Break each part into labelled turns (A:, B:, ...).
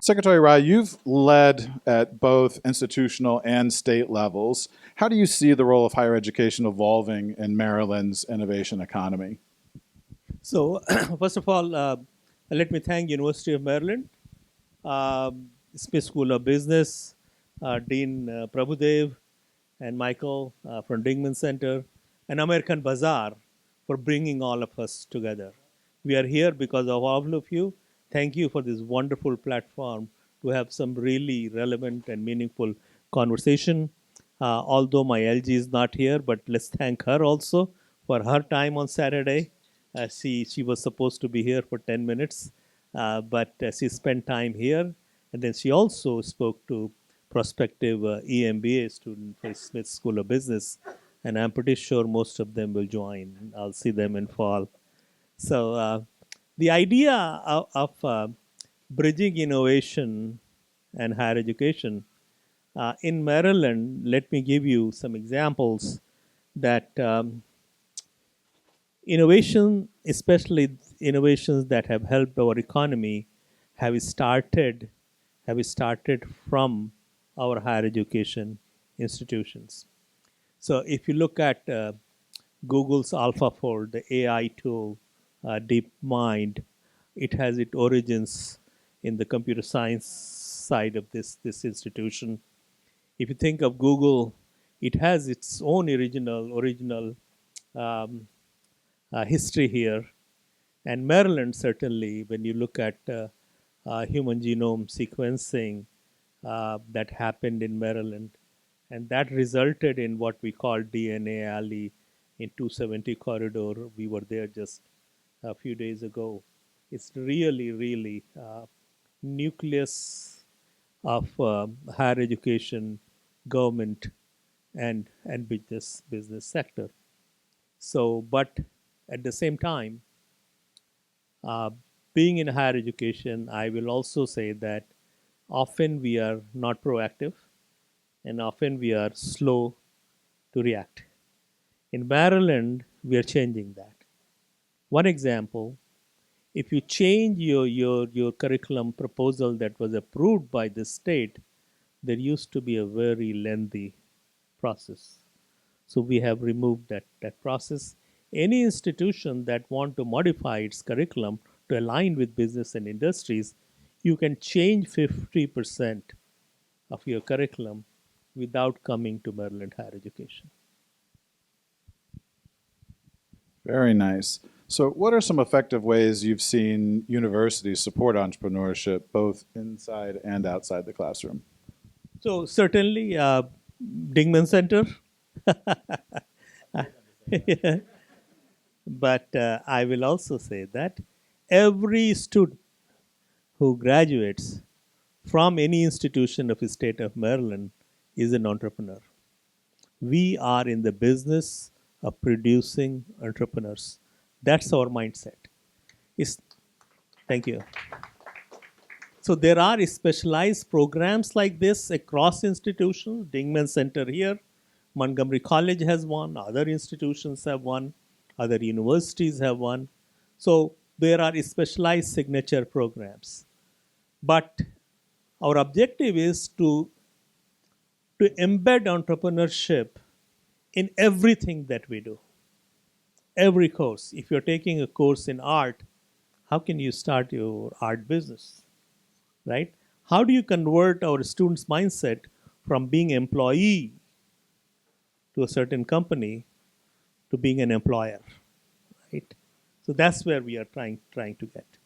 A: Secretary Rai, you've led at both institutional and state levels. How do you see the role of higher education evolving in Maryland's innovation economy?
B: So, first of all, let me thank University of Maryland, Smith School of Business, Dean Prabhudev, and Michael from Dingman Center, and American Bazaar for bringing all of us together. We are here because of all of you. Thank you for this wonderful platform to have some really relevant and meaningful conversation. Although my LG is not here, but let's thank her also for her time on Saturday. She was supposed to be here for 10 minutes, but she spent time here. And then she also spoke to prospective EMBA student for Smith School of Business. And I'm pretty sure most of them will join. I'll see them in fall. So the idea of bridging innovation and higher education in Maryland, let me give you some examples that innovation, especially innovations that have helped our economy, have started have started from our higher education institutions. So if you look at Google's AlphaFold, the AI tool, DeepMind, it has its origins in the computer science side of this institution. If you think of Google, it has its own original um, history here. And Maryland, certainly, when you look at human genome sequencing that happened in Maryland, and that resulted in what we call DNA Alley in 270 corridor. We were there just a few days ago. It's really nucleus of higher education, government, and business sector. So, but at the same time, uh, being in higher education, I will also say that often we are not proactive and often we are slow to react. In Maryland, we are changing that. One example, if you change your curriculum proposal that was approved by the state, there used to be a very lengthy process. So we have removed that process. Any institution that want to modify its curriculum to align with business and industries, you can change 50% of your curriculum without coming to Maryland higher education.
A: Very nice. So, what are some effective ways you've seen universities support entrepreneurship both inside and outside the classroom?
B: So certainly, Dingman Center. But I will also say that every student who graduates from any institution of the state of Maryland is an entrepreneur. We are in the business of producing entrepreneurs. That's our mindset. It's, thank you. So there are specialized programs like this across institutions. Dingman Center here, Montgomery College has one, other institutions have one, other universities have one. So there are specialized signature programs. But our objective is to embed entrepreneurship in everything that we do. Every course. If you're taking a course in art, how can you start your art business? Right? How do you convert our students' mindset from being employee to a certain company to being an employer? Right? So that's where we are trying to get.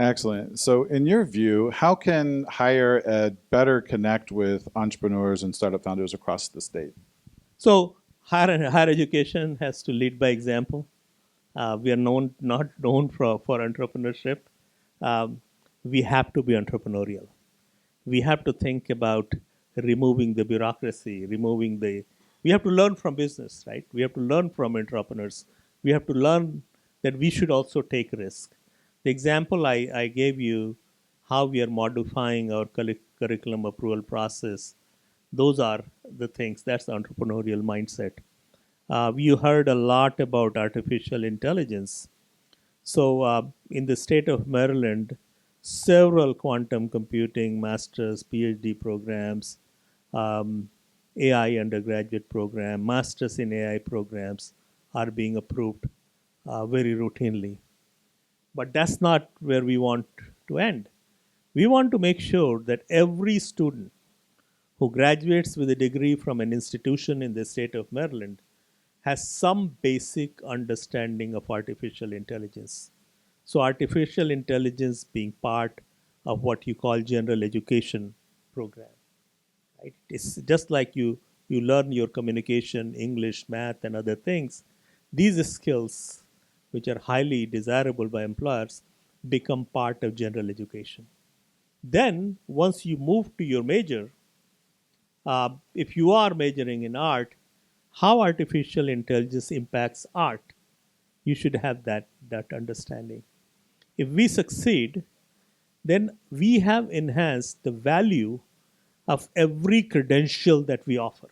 A: Excellent. So, in your view, how can higher ed better connect with entrepreneurs and startup founders across the state?
B: So higher education has to lead by example. We are not known for entrepreneurship. Um, we have to be entrepreneurial. We have to think about removing the bureaucracy, we have to learn from business, right? We have to learn from entrepreneurs. We have to learn that we should also take risk. The example I gave you, how we are modifying our curriculum approval process, those are the things. That's the entrepreneurial mindset. You heard a lot about artificial intelligence. So, in the state of Maryland, several quantum computing masters, PhD programs, um, AI undergraduate program, masters in AI programs are being approved very routinely. But that's not where we want to end. We want to make sure that every student who graduates with a degree from an institution in the state of Maryland has some basic understanding of artificial intelligence. So, artificial intelligence being part of what you call general education program. Right? It's just like you learn your communication, English, math, and other things. These skills, which are highly desirable by employers, become part of general education. Then, once you move to your major, if you are majoring in art, how artificial intelligence impacts art, you should have that understanding. If we succeed, then we have enhanced the value of every credential that we offer.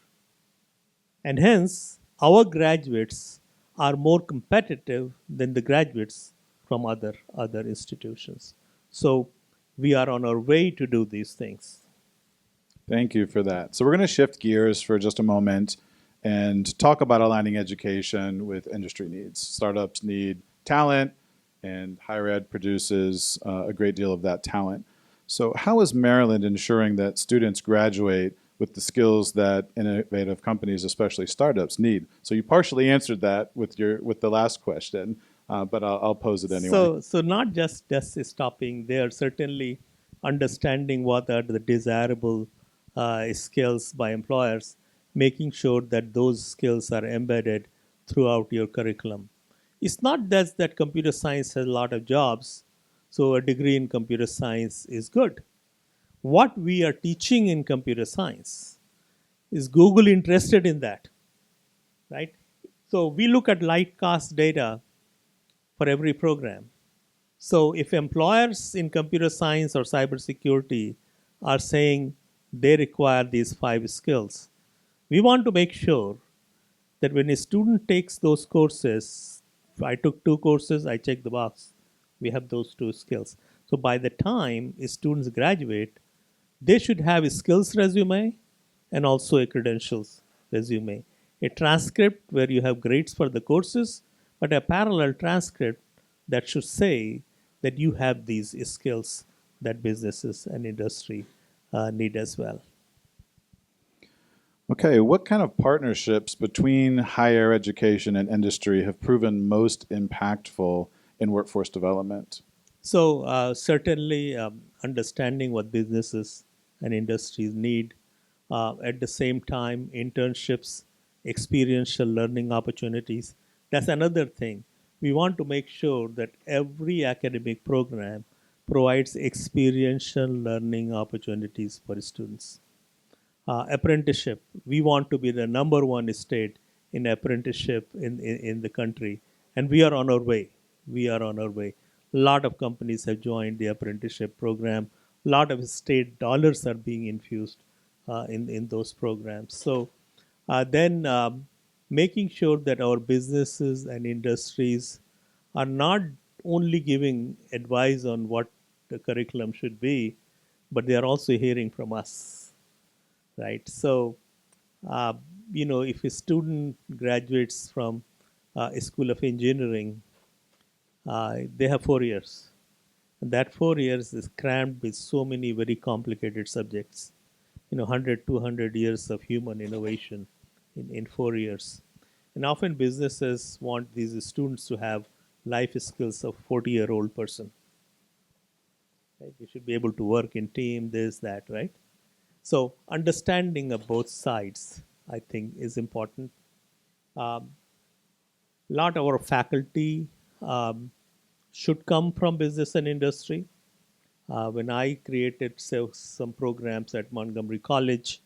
B: And hence, our graduates are more competitive than the graduates from other institutions. So we are on our way to do these things.
A: Thank you for that. So we're going to shift gears for just a moment and talk about aligning education with industry needs. Startups need talent, and higher ed produces a great deal of that talent. So how is Maryland ensuring that students graduate with the skills that innovative companies, especially startups, need? So you partially answered that with the last question, but I'll pose it anyway.
B: So not just stopping there, certainly understanding what are the desirable skills by employers, making sure that those skills are embedded throughout your curriculum. It's not just that computer science has a lot of jobs, so a degree in computer science is good. What we are teaching in computer science, is Google interested in that, right? So we look at light cost data for every program. So if employers in computer science or cybersecurity are saying they require these 5 skills, we want to make sure that when a student takes those courses, if I took 2 courses, I check the box. We have those 2 skills. So by the time students graduate, they should have a skills resume and also a credentials resume. A transcript where you have grades for the courses, but a parallel transcript that should say that you have these skills that businesses and industry need as well.
A: Okay, what kind of partnerships between higher education and industry have proven most impactful in workforce development?
B: So certainly understanding what businesses and industries need. At the same time, internships, experiential learning opportunities. That's another thing. We want to make sure that every academic program provides experiential learning opportunities for students. Apprenticeship. We want to be the number one state in apprenticeship in the country, and we are on our way. We are on our way. A lot of companies have joined the apprenticeship program. A lot of state dollars are being infused in those programs. So then making sure that our businesses and industries are not only giving advice on what the curriculum should be, but they are also hearing from us, right? So, uh, if a student graduates from a school of engineering, they have 4 years. And that 4 years is crammed with so many very complicated subjects. 100, 200 years of human innovation in 4 years. And often businesses want these students to have life skills of 40-year-old person. Right? You should be able to work in team, this, that, right? So understanding of both sides, I think, is important. Lot of our faculty should come from business and industry. When I created some programs at Montgomery College,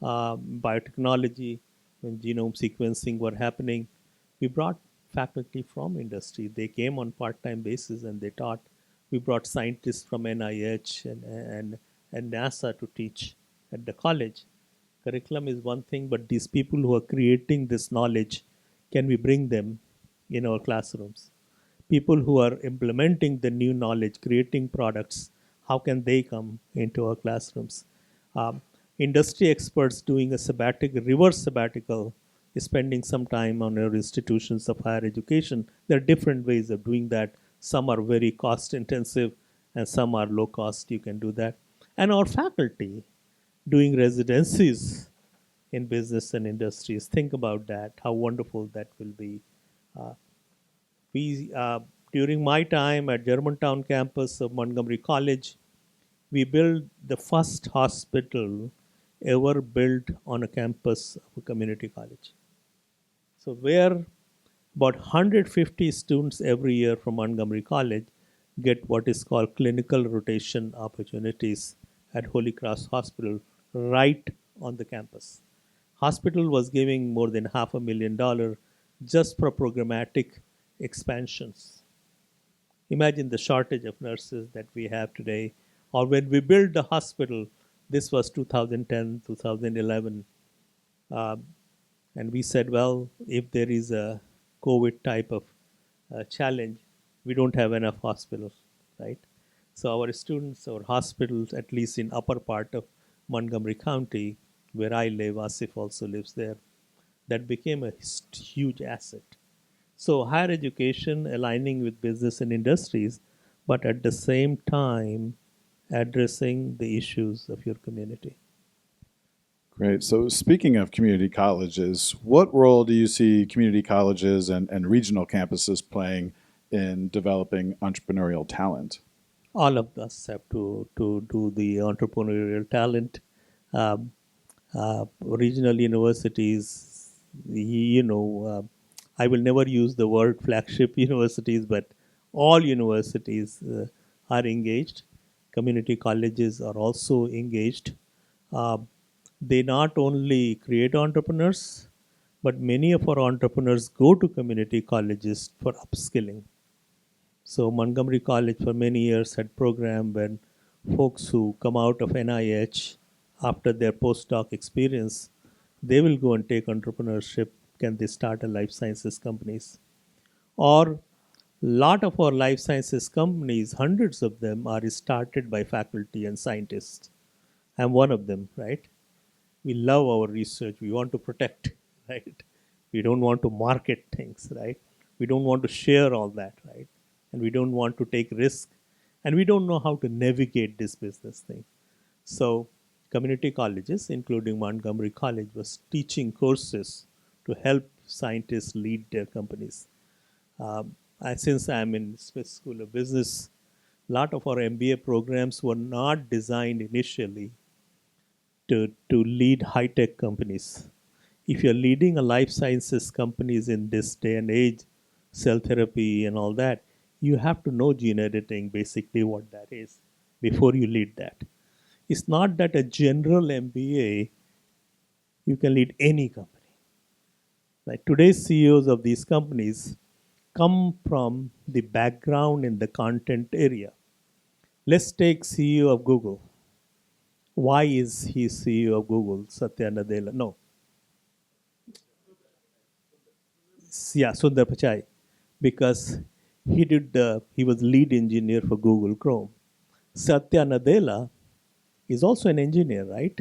B: biotechnology, when genome sequencing were happening, we brought faculty from industry. They came on part-time basis and they taught. We brought scientists from NIH and NASA to teach at the college. Curriculum is one thing, but these people who are creating this knowledge, can we bring them in our classrooms? People who are implementing the new knowledge, creating products, how can they come into our classrooms? Um, Industry experts doing a sabbatical, reverse sabbatical, spending some time on our institutions of higher education. There are different ways of doing that. Some are very cost intensive and some are low cost. You can do that. And our faculty doing residencies in business and industries. Think about that, how wonderful that will be. Uh, we During my time at Germantown campus of Montgomery College, we built the first hospital ever built on a campus of a community college. So where about 150 students every year from Montgomery College get what is called clinical rotation opportunities at Holy Cross Hospital right on the campus. Hospital was giving more than $500,000 just for programmatic expansions. Imagine the shortage of nurses that we have today. Or when we built the hospital, this was 2010, 2011. Um, and we said, well, if there is a COVID type of challenge, we don't have enough hospitals, right? So our students, our hospitals, at least in upper part of Montgomery County, where I live, Asif also lives there, that became a huge asset. So higher education aligning with business and industries, but at the same time addressing the issues of your community.
A: Great. So, speaking of community colleges, what role do you see community colleges and regional campuses playing in developing entrepreneurial talent?
B: All of us have to do the entrepreneurial talent. Um, Regional universities, I will never use the word flagship universities, but all universities are engaged. Community colleges are also engaged. Uh, they not only create entrepreneurs, but many of our entrepreneurs go to community colleges for upskilling. So Montgomery College for many years had program when folks who come out of NIH after their postdoc experience, they will go and take entrepreneurship. Can they start a life sciences companies? Or lot of our life sciences companies, hundreds of them are started by faculty and scientists. I'm one of them, right? We love our research. We want to protect, right? We don't want to market things, right? We don't want to share all that, right? And we don't want to take risk. And we don't know how to navigate this business thing. So community colleges, including Montgomery College, was teaching courses to help scientists lead their companies. Since I'm in Smith School of Business, a lot of our MBA programs were not designed initially to lead high-tech companies. If you're leading a life sciences companies in this day and age, cell therapy and all that, you have to know gene editing, basically what that is, before you lead that. It's not that a general MBA, you can lead any company. Like today's CEOs of these companies come from the background in the content area. Let's take CEO of Google. Why is he CEO of Google? Satya Nadella. No. Yeah, Sundar Pichai. Because he was lead engineer for Google Chrome. Satya Nadella is also an engineer, right?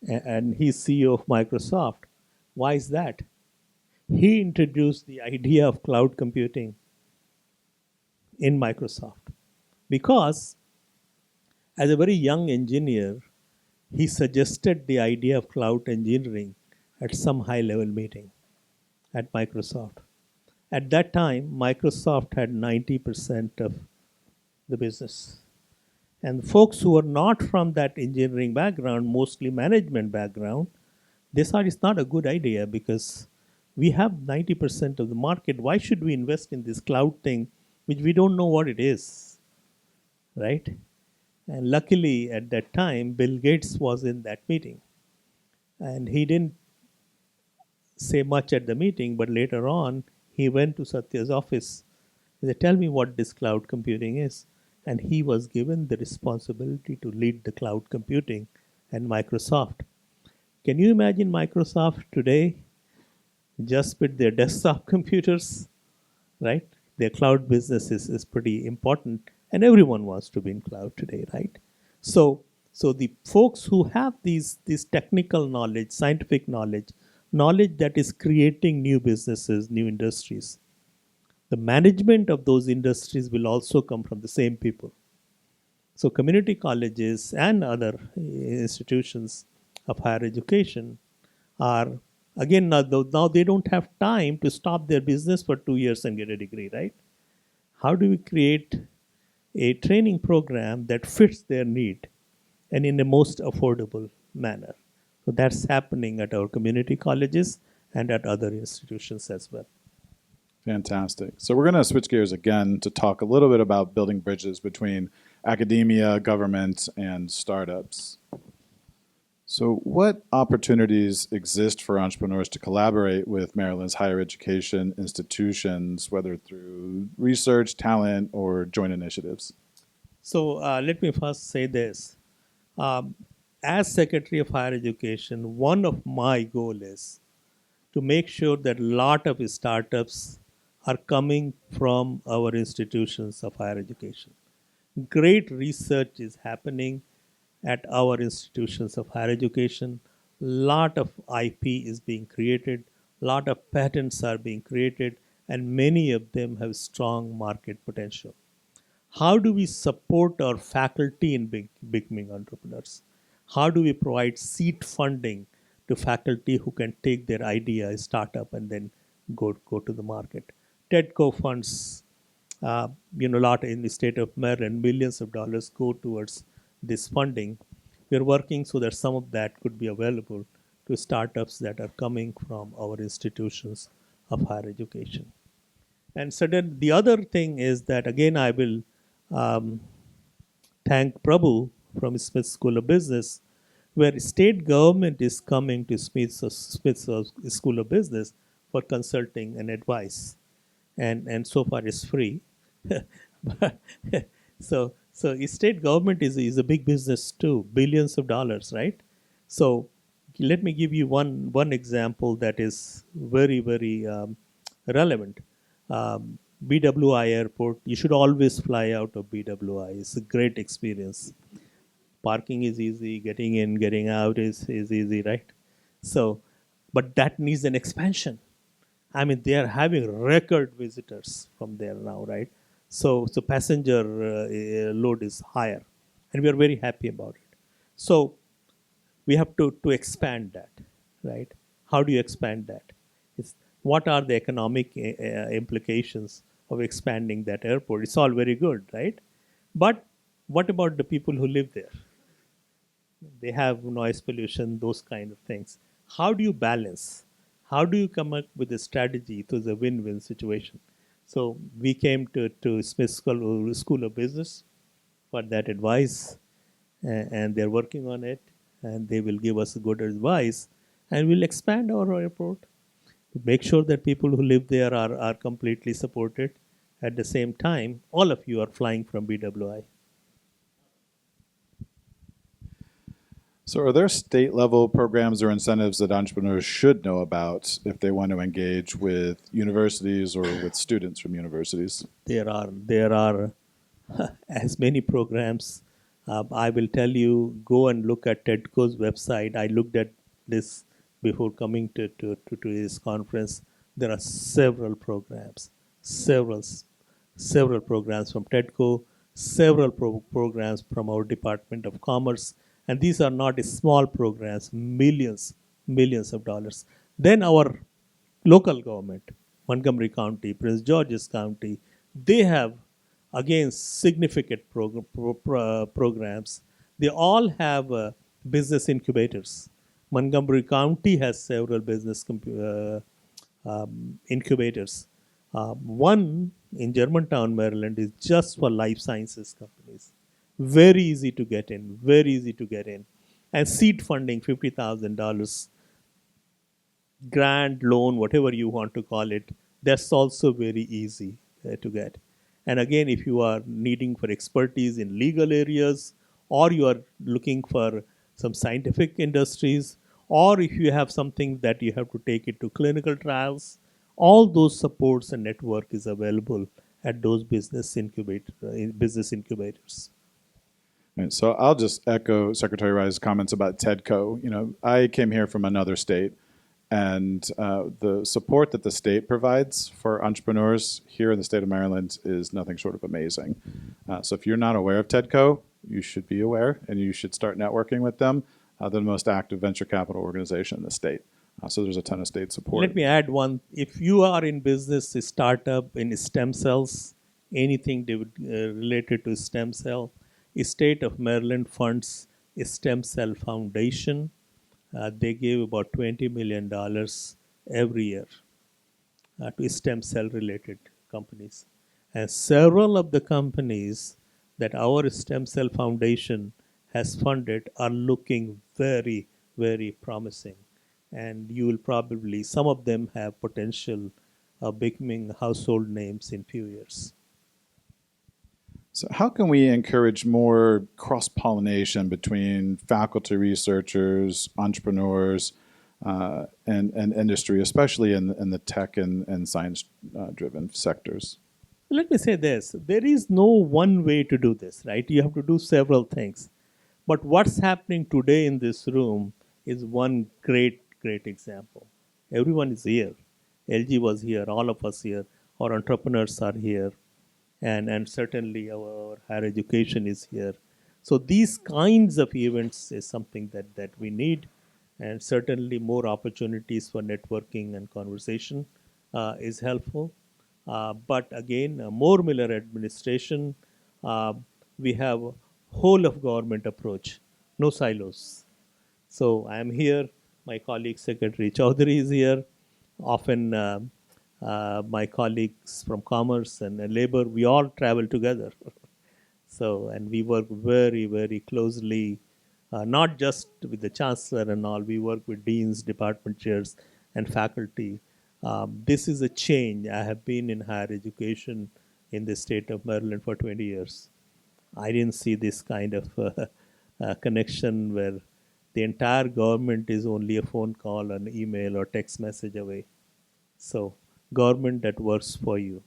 B: And he's CEO of Microsoft. Why is that? He introduced the idea of cloud computing in Microsoft because as a very young engineer, he suggested the idea of cloud engineering at some high level meeting at Microsoft. At that time, Microsoft had 90% of the business. And folks who are not from that engineering background, mostly management background, they thought it's not a good idea because we have 90% of the market. Why should we invest in this cloud thing, which we don't know what it is, right? And luckily, at that time, Bill Gates was in that meeting. And he didn't say much at the meeting, but later on, he went to Satya's office. He said, tell me what this cloud computing is. And he was given the responsibility to lead the cloud computing and Microsoft. Can you imagine Microsoft today just with their desktop computers, right? Their cloud business is pretty important. and everyone wants to be in cloud today, right? So, so the folks who have these technical knowledge, scientific knowledge, knowledge that is creating new businesses, new industries, the management of those industries will also come from the same people. So, community colleges and other institutions of higher education are again now they don't have time to stop their business for 2 years and get a degree, right? How do we create a training program that fits their need and in the most affordable manner? So that's happening at our community colleges and at other institutions as well.
A: Fantastic. So we're going to switch gears again to talk a little bit about building bridges between academia, government, and startups. So what opportunities exist for entrepreneurs to collaborate with Maryland's higher education institutions, whether through research, talent, or joint initiatives?
B: So let me first say this. Um, as Secretary of Higher Education, one of my goal is to make sure that a lot of startups are coming from our institutions of higher education. Great research is happening at our institutions of higher education. Lot of IP is being created, lot of patents are being created, and many of them have strong market potential. How do we support our faculty in becoming entrepreneurs? How do we provide seed funding to faculty who can take their idea, start up, and then go to the market? TEDCO funds, a lot in the state of Maryland, millions of dollars go towards this funding. We're working so that some of that could be available to startups that are coming from our institutions of higher education. And certain the other thing is that again I will um, thank Prabhu from Smith School of Business, where state government is coming to Smith's School of Business for consulting and advice, and so far it's free. But, so state government is a big business too, billions of dollars, right? So let me give you one example that is very relevant. BWI airport, you should always fly out of BWI. It's a great experience. Parking is easy, getting in, getting out is easy, right? So, but that needs an expansion. I mean, they are having record visitors from there now, right? So passenger load is higher, and we are very happy about it. So we have to expand that, right? How do you expand that? It's, what are the economic implications of expanding that airport? It's all very good, right? But what about the people who live there? They have noise pollution, those kind of things. How do you balance? How do you come up with a strategy? It was a win-win situation. So we came to Smith School of Business for that advice, and they're working on it, and they will give us good advice, and we'll expand our airport to make sure that people who live there are completely supported. At the same time, all of you are flying from BWI.
A: So are there state level programs or incentives that entrepreneurs should know about if they want to engage with universities or with students from universities?
B: There are as many programs. I will tell you, go and look at TEDCO's website. I looked at this before coming to this conference. There are several, several programs from TEDCO, several programs from our Department of Commerce, and these are not small programs, millions of dollars. Then our local government, Montgomery County, Prince George's County, they have again significant programs. They all have business incubators. Montgomery County has several business incubators. One in Germantown, Maryland, is just for life sciences companies. Very easy to get in, very easy to get in. And seed funding, $50,000, grant, loan, whatever you want to call it, that's also very easy to get. And again, if you are needing for expertise in legal areas, or you are looking for some scientific industries, or if you have something that you have to take it to clinical trials, all those supports and network is available at those business incubators.
A: And so I'll just echo Secretary Rai's comments about TEDCO. I came here from another state, and the support that the state provides for entrepreneurs here in the state of Maryland is nothing short of amazing. So if you're not aware of TEDCO, you should be aware, and you should start networking with them. They're the most active venture capital organization in the state. So there's a ton of state support.
B: Let me add one. If you are in business, a startup in stem cells, anything related to stem cell, the state of Maryland funds a stem cell foundation. They give about $20 million every year to stem cell related companies. And several of the companies that our stem cell foundation has funded are looking very, very promising. And you will probably, some of them have potential of becoming household names in few years.
A: So how can we encourage more cross-pollination between faculty researchers, entrepreneurs, and industry, especially in the tech and science-driven sectors?
B: Let me say this. There is no one way to do this, right? You have to do several things. But what's happening today in this room is one great example. Everyone is here. LG was here, all of us here, our entrepreneurs are here, and certainly our higher education is here. So these kinds of events is something that we need, and certainly more opportunities for networking and conversation is helpful. But again, more Miller administration, we have a whole of government approach, no silos. So I am here, my colleague Secretary Chaudhary is here, often my colleagues from commerce and labor, we all travel together. So, and we work very, very closely, not just with the chancellor and all, we work with deans, department chairs, and faculty. This is a change. I have been in higher education in the state of Maryland for 20 years. I didn't see this kind of connection where the entire government is only a phone call, an email, or text message away. So, government that works for you.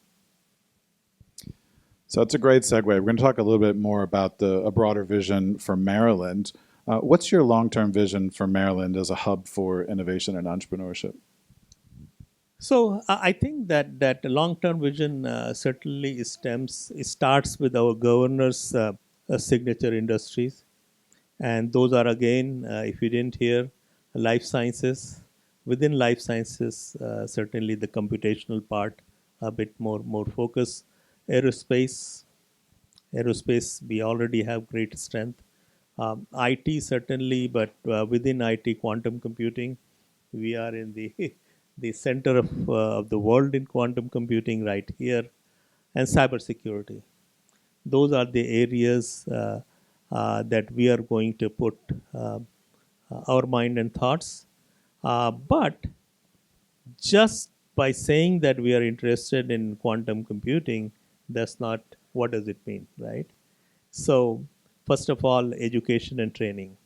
A: So that's a great segue. We're going to talk a little bit more about a broader vision for Maryland. What's your long-term vision for Maryland as a hub for innovation and entrepreneurship?
B: So I think that long-term vision certainly starts with our governor's signature industries, and those are again, if you didn't hear, life sciences. Within life sciences, certainly the computational part, a bit more focus. Aerospace, we already have great strength. IT certainly, but within IT, quantum computing, we are in the center of the world in quantum computing right here, and cybersecurity. Those are the areas that we are going to put our mind and thoughts. But just by saying that we are interested in quantum computing, that's not, what does it mean, right? So, first of all, education and training.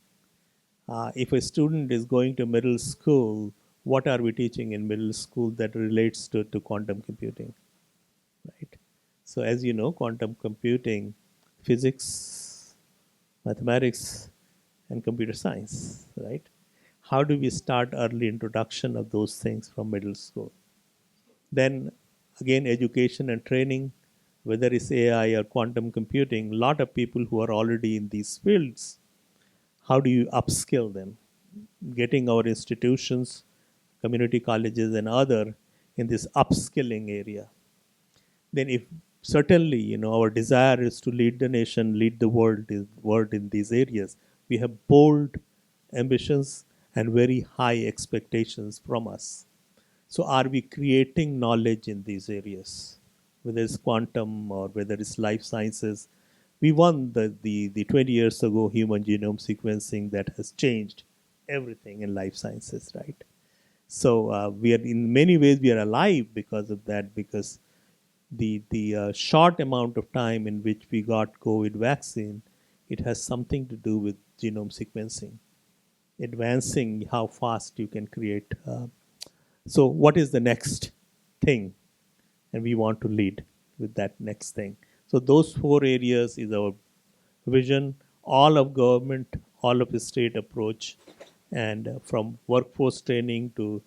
B: If a student is going to middle school, what are we teaching in middle school that relates to quantum computing, right? So as you know, quantum computing, physics, mathematics, and computer science, right? How do we start early introduction of those things from middle school? Then again, education and training, whether it's AI or quantum computing, a lot of people who are already in these fields, how do you upskill them? Getting our institutions, community colleges and other in this upskilling area. Then if certainly, our desire is to lead the nation, lead the world in these areas, we have bold ambitions and very high expectations from us. So are we creating knowledge in these areas? Whether it's quantum or whether it's life sciences. We won the 20 years ago human genome sequencing that has changed everything in life sciences, right? So we are, in many ways, we are alive because of that, because the short amount of time in which we got COVID vaccine, it has something to do with genome sequencing, advancing how fast you can create. So what is the next thing? And we want to lead with that next thing. So those four areas is our vision, all of government, all of the state approach, and from workforce training to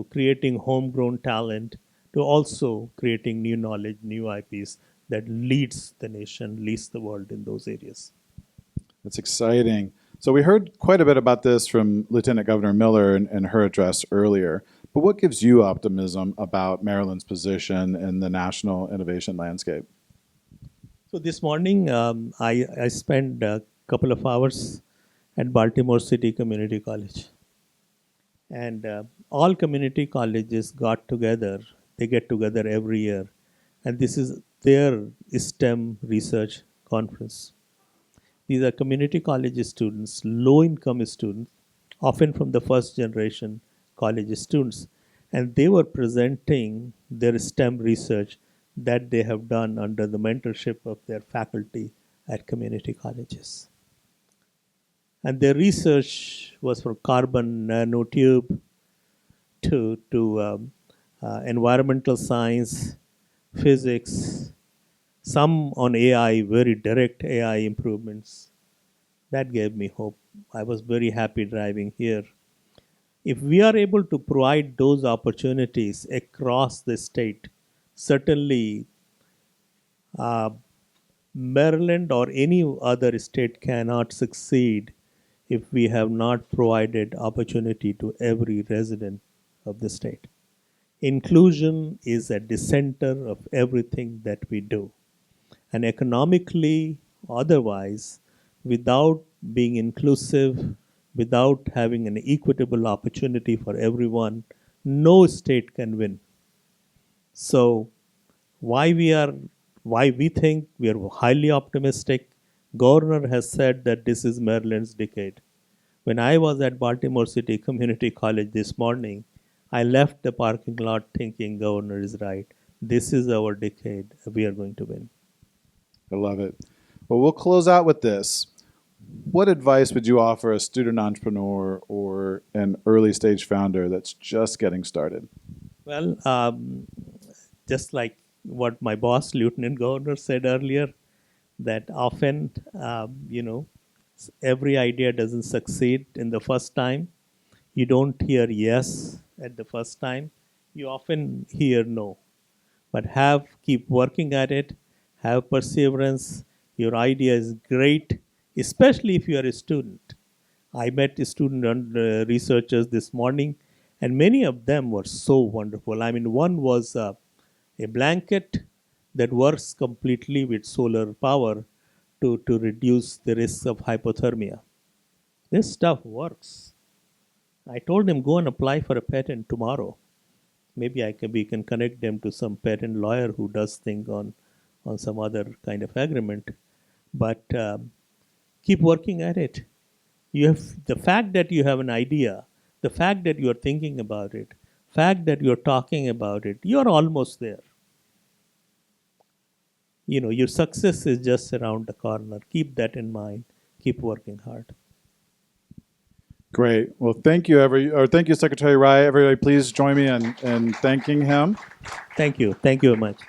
B: creating homegrown talent to also creating new knowledge, new IPs that leads the nation, leads the world in those areas.
A: That's exciting. So we heard quite a bit about this from Lieutenant Governor Miller in her address earlier. But what gives you optimism about Maryland's position in the national innovation landscape?
B: So this morning, I spent a couple of hours at Baltimore City Community College. And all community colleges got together, they get together every year. And this is their STEM research conference. These are community college students, low income students, often from the first generation college students. And they were presenting their STEM research that they have done under the mentorship of their faculty at community colleges. And their research was for carbon nanotube to environmental science, physics, some on AI, very direct AI improvements. That gave me hope. I was very happy driving here. If we are able to provide those opportunities across the state, certainly Maryland or any other state cannot succeed if we have not provided opportunity to every resident of the state. Inclusion is at the center of everything that we do. And economically, otherwise, without being inclusive, without having an equitable opportunity for everyone, no state can win. So why we think we are highly optimistic. Governor has said that this is Maryland's decade. When I was at Baltimore City Community College this morning, I left the parking lot thinking Governor is right. This is our decade. We are going to win.
A: I love it. Well, we'll close out with this. What advice would you offer a student entrepreneur or an early stage founder that's just getting started?
B: Well, just like what my boss, Lieutenant Governor, said earlier, that often, every idea doesn't succeed in the first time. You don't hear yes at the first time. You often hear no. But keep working at it, have perseverance. Your idea is great, especially if you are a student. I met student researchers this morning, and many of them were so wonderful. I mean, one was a blanket that works completely with solar power to reduce the risk of hypothermia. This stuff works. I told him, go and apply for a patent tomorrow. Maybe we can connect them to some patent lawyer who does things on some other kind of agreement. But keep working at it. You have the fact that you have an idea, the fact that you are thinking about it, fact that you're talking about it, you're almost there. Your success is just around the corner. Keep that in mind. Keep working hard.
A: Great. Well, thank you, Secretary Rai. Everybody, please join me in thanking him.
B: Thank you. Thank you very much.